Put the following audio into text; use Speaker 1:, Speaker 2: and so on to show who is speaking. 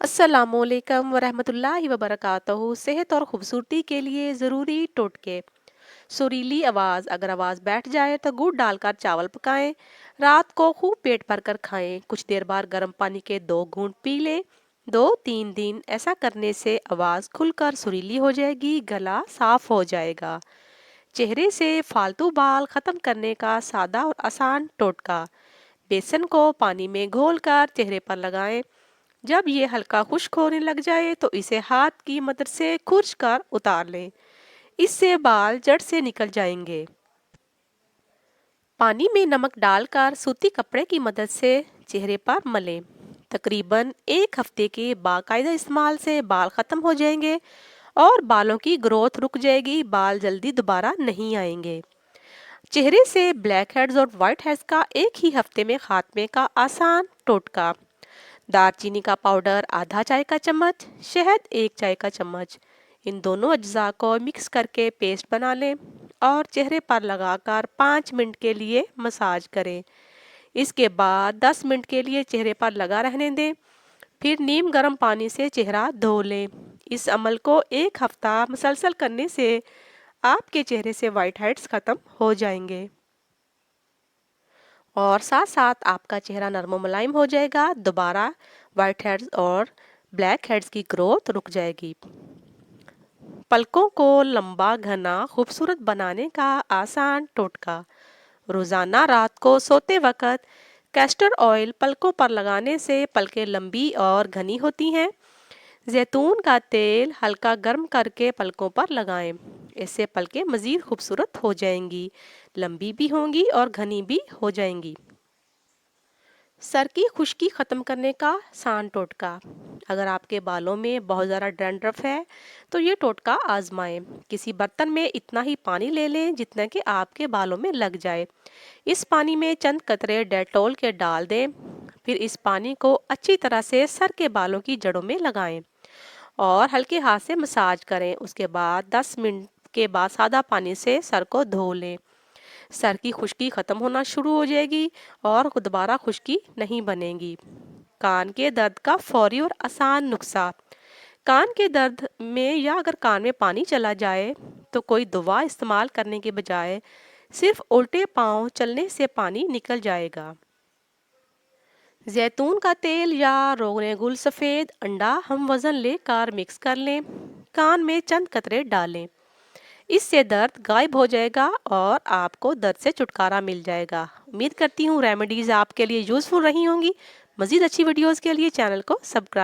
Speaker 1: अस्सलामुअलैकुम वरहमतुल्लाहि वबरकातुहू। सेहत और खूबसूरती के लिए ज़रूरी टोटके। सुरीली आवाज़, अगर आवाज़ बैठ जाए तो गुड़ डालकर चावल पकाएं। रात को खूब पेट भरकर खाएं। कुछ देर बाद गर्म पानी के 2 घूंट पी लें। 2-3 दिन ऐसा करने से आवाज़ खुलकर सुरीली हो जाएगी, गला साफ हो जाएगा। चेहरे से फालतू बाल खत्म करने का सादा और आसान टोटका। बेसन को पानी में घोलकर चेहरे पर लगाएं। जब ये हल्का खुश्क होने लग जाए तो इसे हाथ की मदद से खुरच कर उतार लें। इससे बाल जड़ से निकल जाएंगे। पानी में नमक डालकर सूती कपड़े की मदद से चेहरे पर मलें। तकरीबन 1 हफ्ते के बाकायदा इस्तेमाल से बाल खत्म हो जाएंगे और बालों की ग्रोथ रुक जाएगी। बाल जल्दी दोबारा नहीं आएंगे। चेहरे से ब्लैक हेड्स और वाइट हेड्स का एक ही हफ्ते में खात्मे का आसान टोटका। दालचीनी का पाउडर आधा चाय का चम्मच, शहद 1 चाय का चम्मच। इन दोनों अज्जा को मिक्स करके पेस्ट बना लें और चेहरे पर लगाकर 5 मिनट के लिए मसाज करें। इसके बाद 10 मिनट के लिए चेहरे पर लगा रहने दें। फिर नीम गर्म पानी से चेहरा धो लें। इस अमल को 1 हफ्ता मुसलसल करने से आपके चेहरे से वाइट हेड्स खत्म हो जाएंगे और साथ साथ आपका चेहरा नरम और मुलायम हो जाएगा। दोबारा वाइट हेड्स और ब्लैक हेड्स की ग्रोथ रुक जाएगी। पलकों को लंबा, घना, खूबसूरत बनाने का आसान टोटका। रोजाना रात को सोते वक्त कैस्टर ऑयल पलकों पर लगाने से पलकें लंबी और घनी होती हैं। जैतून का तेल हल्का गर्म करके पलकों पर लगाएं। इससे पलकें मज़ीद खूबसूरत हो जाएंगी, लंबी भी होंगी और घनी भी हो जाएंगी। सर की खुश्की ख़त्म करने का आसान टोटका। अगर आपके बालों में बहुत ज़्यादा डैंड्रफ है तो ये टोटका आजमाएं। किसी बर्तन में इतना ही पानी ले लें जितना कि आपके बालों में लग जाए। इस पानी में चंद कतरे डेटॉल के डाल दें। फिर इस पानी को अच्छी तरह से सर के बालों की जड़ों में लगाएं और हल्के हाथ से मसाज करें। उसके बाद 10 मिनट के बाद सादा पानी से सर को धो लें। सर की खुश्की ख़त्म होना शुरू हो जाएगी और दोबारा खुश्की नहीं बनेगी। कान के दर्द का फौरी और आसान नुस्खा। कान के दर्द में या अगर कान में पानी चला जाए तो कोई दवा इस्तेमाल करने के बजाय सिर्फ उल्टे पांव चलने से पानी निकल जाएगा। जैतून का तेल या रोगने गुल सफ़ेद अंडा हम वज़न लेकर मिक्स कर लें। कान में चंद कतरे डालें। इससे दर्द गायब हो जाएगा और आपको दर्द से छुटकारा मिल जाएगा। उम्मीद करती हूँ रेमेडीज़ आपके लिए यूज़फुल रही होंगी। मज़ीद अच्छी वीडियोज़ के लिए चैनल को सब्सक्राइब